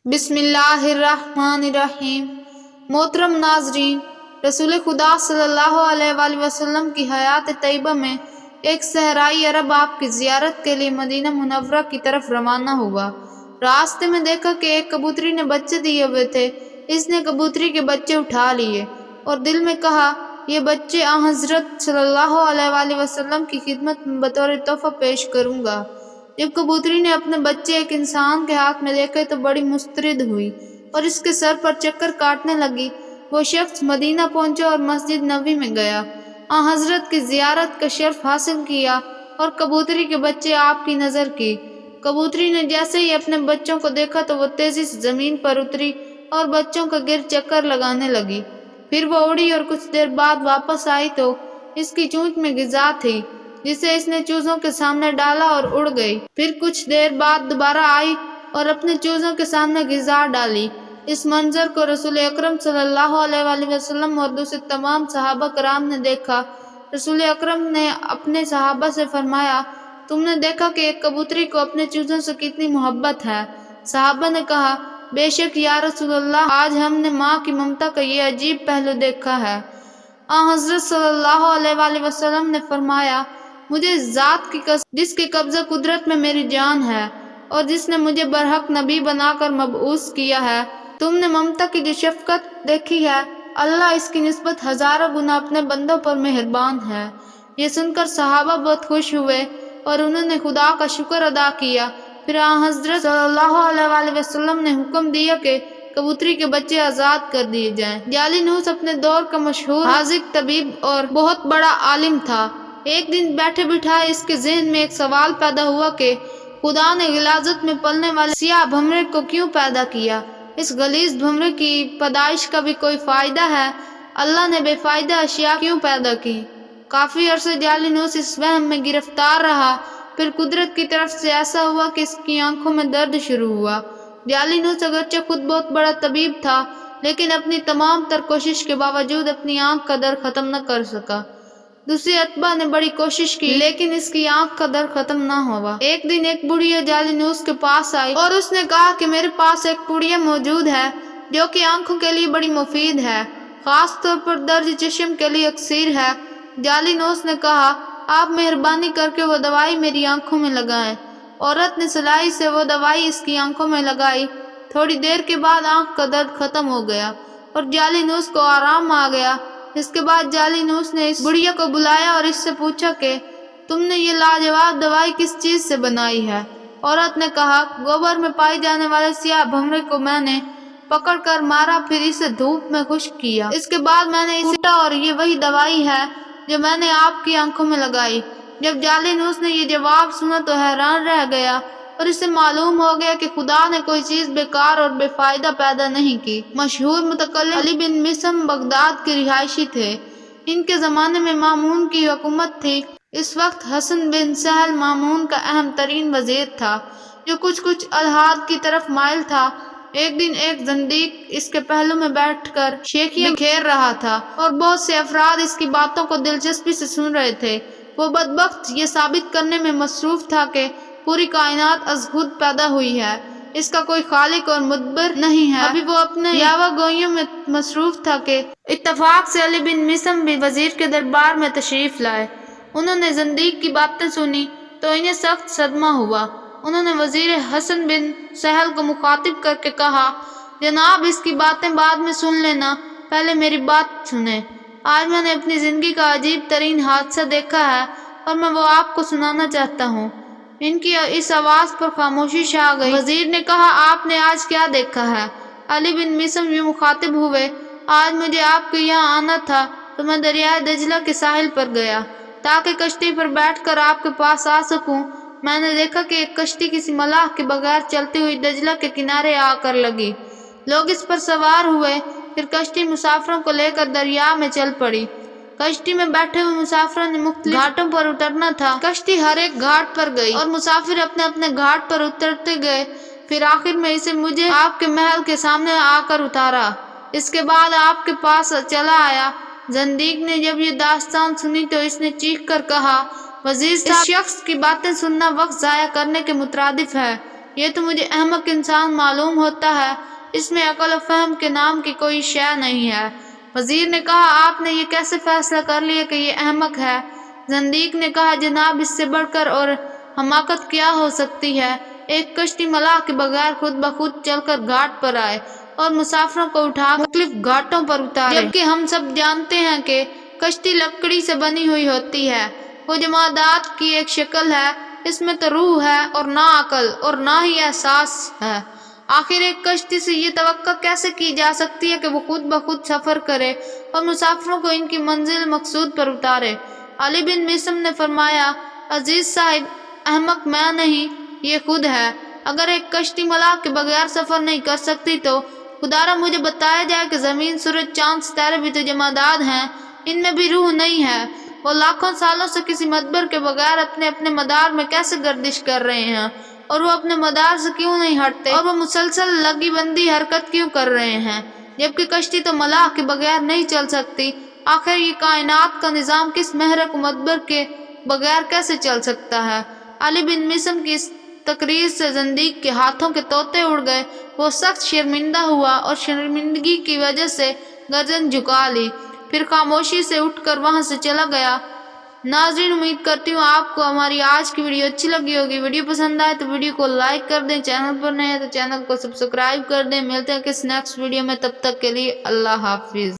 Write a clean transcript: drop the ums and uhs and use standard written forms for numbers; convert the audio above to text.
بسم اللہ الرحمن الرحیم۔ محترم ناظرین، رسول خدا صلی اللہ علیہ وآلہ وسلم کی حیات طیبہ میں ایک صحرائی عرب آپ کی زیارت کے لیے مدینہ منورہ کی طرف روانہ ہوا۔ راستے میں دیکھا کہ ایک کبوتری نے بچے دیے ہوئے تھے۔ اس نے کبوتری کے بچے اٹھا لیے اور دل میں کہا یہ بچے آن حضرت صلی اللہ علیہ وآلہ وسلم کی خدمت میں بطور تحفہ پیش کروں گا۔ جب کبوتری نے اپنے بچے ایک انسان کے ہاتھ میں دیکھے تو بڑی مسترد ہوئی اور اس کے سر پر چکر کاٹنے لگی۔ وہ شخص مدینہ پہنچا اور مسجد نبوی میں گیا، آن حضرت کی زیارت کا شرف حاصل کیا اور کبوتری کے بچے آپ کی نظر کی۔ کبوتری نے جیسے ہی اپنے بچوں کو دیکھا تو وہ تیزی سے زمین پر اتری اور بچوں کا گرد چکر لگانے لگی۔ پھر وہ اڑی اور کچھ دیر بعد واپس آئی تو اس کی چونچ میں غذا تھی جسے اس نے چوزوں کے سامنے ڈالا اور اڑ گئی۔ پھر کچھ دیر بعد دوبارہ آئی اور اپنے چوزوں کے سامنے غذا ڈالی۔ اس منظر کو رسول اکرم صلی اللہ علیہ وآلہ وسلم اور دوسرے تمام صحابہ کرام نے دیکھا۔ رسول اکرم نے اپنے صحابہ سے فرمایا، تم نے دیکھا کہ ایک کبوتری کو اپنے چوزوں سے کتنی محبت ہے؟ صحابہ نے کہا، بے شک یا رسول اللہ، آج ہم نے ماں کی ممتا کا یہ عجیب پہلو دیکھا ہے۔ حضرت صلی اللہ علیہ وآلہ وسلم نے فرمایا، مجھے ذات کی قسم جس کے قبضہ قدرت میں میری جان ہے اور جس نے مجھے برحق نبی بنا کر مبعوث کیا ہے، تم نے ممتا کی جو شفقت دیکھی ہے، اللہ اس کی نسبت ہزاروں گنا اپنے بندوں پر مہربان ہے۔ یہ سن کر صحابہ بہت خوش ہوئے اور انہوں نے خدا کا شکر ادا کیا۔ پھر حضرت صلی اللہ علیہ وآلہ وسلم نے حکم دیا کہ کبوتری کے بچے آزاد کر دیے جائیں۔ جالینوس اپنے دور کا مشہور حاذق طبیب اور بہت بڑا عالم تھا۔ ایک دن بیٹھے بٹھائے اس کے ذہن میں ایک سوال پیدا ہوا کہ خدا نے غلاظت میں پلنے والے سیاہ بھمرے کو کیوں پیدا کیا؟ اس غلیظ بھمرے کی پیدائش کا بھی کوئی فائدہ ہے؟ اللہ نے بے فائدہ اشیاء کیوں پیدا کی؟ کافی عرصے جالینوس اس وہم میں گرفتار رہا۔ پھر قدرت کی طرف سے ایسا ہوا کہ اس کی آنکھوں میں درد شروع ہوا۔ جالینوس اگرچہ خود بہت بڑا طبیب تھا لیکن اپنی تمام تر کوشش کے باوجود اپنی آنکھ کا درد ختم نہ کر سکا۔ دوسرے اتباع نے بڑی کوشش کی لیکن اس کی آنکھ کا درد ختم نہ ہوا۔ ایک دن ایک بڑھیا جالینوس کے پاس آئی اور اس نے کہا کہ میرے پاس ایک پڑھیا موجود ہے جو کہ آنکھوں کے لیے بڑی مفید ہے، خاص طور پر درد چشم کے لیے اکسیر ہے۔ جالینوس نے کہا، آپ مہربانی کر کے وہ دوائی میری آنکھوں میں لگائیں۔ عورت نے سلائی سے وہ دوائی اس کی آنکھوں میں لگائی۔ تھوڑی دیر کے بعد آنکھ کا درد ختم ہو گیا اور جالینوس کو آرام آ گیا۔ اس کے بعد جالینوس نے اس بڑھیا کو بلایا اور اس سے پوچھا کہ تم نے یہ لاجواب دوائی کس چیز سے بنائی ہے؟ عورت نے کہا، گوبر میں پائی جانے والے سیاہ بھمرے کو میں نے پکڑ کر مارا، پھر اسے دھوپ میں خشک کیا، اس کے بعد میں نے اسے کوٹا اور یہ وہی دوائی ہے جو میں نے آپ کی آنکھوں میں لگائی۔ جب جالینوس نے یہ جواب سنا تو حیران رہ گیا اور اسے معلوم ہو گیا کہ خدا نے کوئی چیز بیکار اور بے فائدہ پیدا نہیں کی۔ مشہور متکلم علی بن مسم بغداد کے رہائشی تھے۔ ان کے زمانے میں مامون کی حکومت تھی۔ اس وقت حسن بن سہل مامون کا اہم ترین وزیر تھا جو کچھ الحاد کی طرف مائل تھا۔ ایک دن ایک زندیق اس کے پہلو میں بیٹھ کر شیخیاں بکھیر رہا تھا اور بہت سے افراد اس کی باتوں کو دلچسپی سے سن رہے تھے۔ وہ بدبخت یہ ثابت کرنے میں مصروف تھا کہ پوری کائنات از خود پیدا ہوئی ہے، اس کا کوئی خالق اور مدبر نہیں ہے۔ ابھی وہ اپنے یاوہ گوئیوں میں مصروف تھا کہ اتفاق سے علی بن مسم بھی وزیر کے دربار میں تشریف لائے۔ انہوں نے زندیق کی باتیں سنی تو انہیں سخت صدمہ ہوا۔ انہوں نے وزیر حسن بن سہل کو مخاطب کر کے کہا، جناب اس کی باتیں بعد میں سن لینا، پہلے میری بات سنیں۔ آج میں نے اپنی زندگی کا عجیب ترین حادثہ دیکھا ہے اور میں وہ آپ کو سنانا چاہتا ہوں۔ ان کی اس آواز پر خاموشی چھا گئی۔ وزیر نے کہا، آپ نے آج کیا دیکھا ہے؟ علی بن مسم یوں مخاطب ہوئے، آج مجھے آپ کے یہاں آنا تھا تو میں دریائے دجلہ کے ساحل پر گیا تاکہ کشتی پر بیٹھ کر آپ کے پاس آ سکوں۔ میں نے دیکھا کہ ایک کشتی کسی ملاح کے بغیر چلتی ہوئی دجلہ کے کنارے آ کر لگی۔ لوگ اس پر سوار ہوئے، پھر کشتی مسافروں کو لے کر دریا میں چل پڑی۔ کشتی میں بیٹھے ہوئے مسافروں نے مختلف گھاٹوں پر اترنا تھا۔ کشتی ہر ایک گھاٹ پر گئی اور مسافر اپنے اپنے گھاٹ پر اترتے گئے، پھر آخر میں اسے مجھے آپ کے محل کے سامنے آ کر اتارا۔ اس کے بعد آپ کے پاس چلا آیا۔ زندیق نے جب یہ داستان سنی تو اس نے چیخ کر کہا، وزیر صاحب، اس شخص کی باتیں سننا وقت ضائع کرنے کے مترادف ہے۔ یہ تو مجھے احمق انسان معلوم ہوتا ہے، اس میں عقل و فہم کے نام کی کوئی شے نہیں ہے۔ وزیر نے کہا آپ نے یہ کیسے فیصلہ کر لیا کہ یہ احمق ہے؟ زندیق نے کہا جناب اس سے بڑھ کر اور حماقت کیا ہو سکتی ہے؟ ایک کشتی ملاح کے بغیر خود بخود چل کر گھاٹ پر آئے اور مسافروں کو اٹھا مختلف گھاٹوں پر اتارے، جبکہ ہم سب جانتے ہیں کہ کشتی لکڑی سے بنی ہوئی ہوتی ہے، وہ جمادات کی ایک شکل ہے، اس میں تو روح ہے اور نہ عقل اور نہ ہی احساس ہے۔ آخر ایک کشتی سے یہ توقع کیسے کی جا سکتی ہے کہ وہ خود بخود سفر کرے اور مسافروں کو ان کی منزل مقصود پر اتارے؟ علی بن مسم نے فرمایا عزیز صاحب احمق میں نہیں، یہ خود ہے۔ اگر ایک کشتی ملاح کے بغیر سفر نہیں کر سکتی تو خدا را مجھے بتایا جائے کہ زمین سورج چاند ستارے بھی تو جمادات ہیں، ان میں بھی روح نہیں ہے، وہ لاکھوں سالوں سے کسی مدبر کے بغیر اپنے مدار میں کیسے گردش کر رہے ہیں، اور وہ اپنے مدار سے کیوں نہیں ہٹتے، اور وہ مسلسل لگی بندی حرکت کیوں کر رہے ہیں، جبکہ کشتی تو ملاح کے بغیر نہیں چل سکتی۔ آخر یہ کائنات کا نظام کس محرک مدبر کے بغیر کیسے چل سکتا ہے؟ علی بن مسم کی اس تقریر سے زندیق کے ہاتھوں کے طوطے اڑ گئے، وہ سخت شرمندہ ہوا اور شرمندگی کی وجہ سے گردن جھکا لی، پھر خاموشی سے اٹھ کر وہاں سے چلا گیا۔ ناظرین امید کرتی ہوں آپ کو ہماری آج کی ویڈیو اچھی لگی ہوگی۔ ویڈیو پسند آئے تو ویڈیو کو لائک کر دیں، چینل پر نئے ہیں تو چینل کو سبسکرائب کر دیں۔ ملتے ہیں کس نیکسٹ ویڈیو میں، تب تک کے لیے اللہ حافظ۔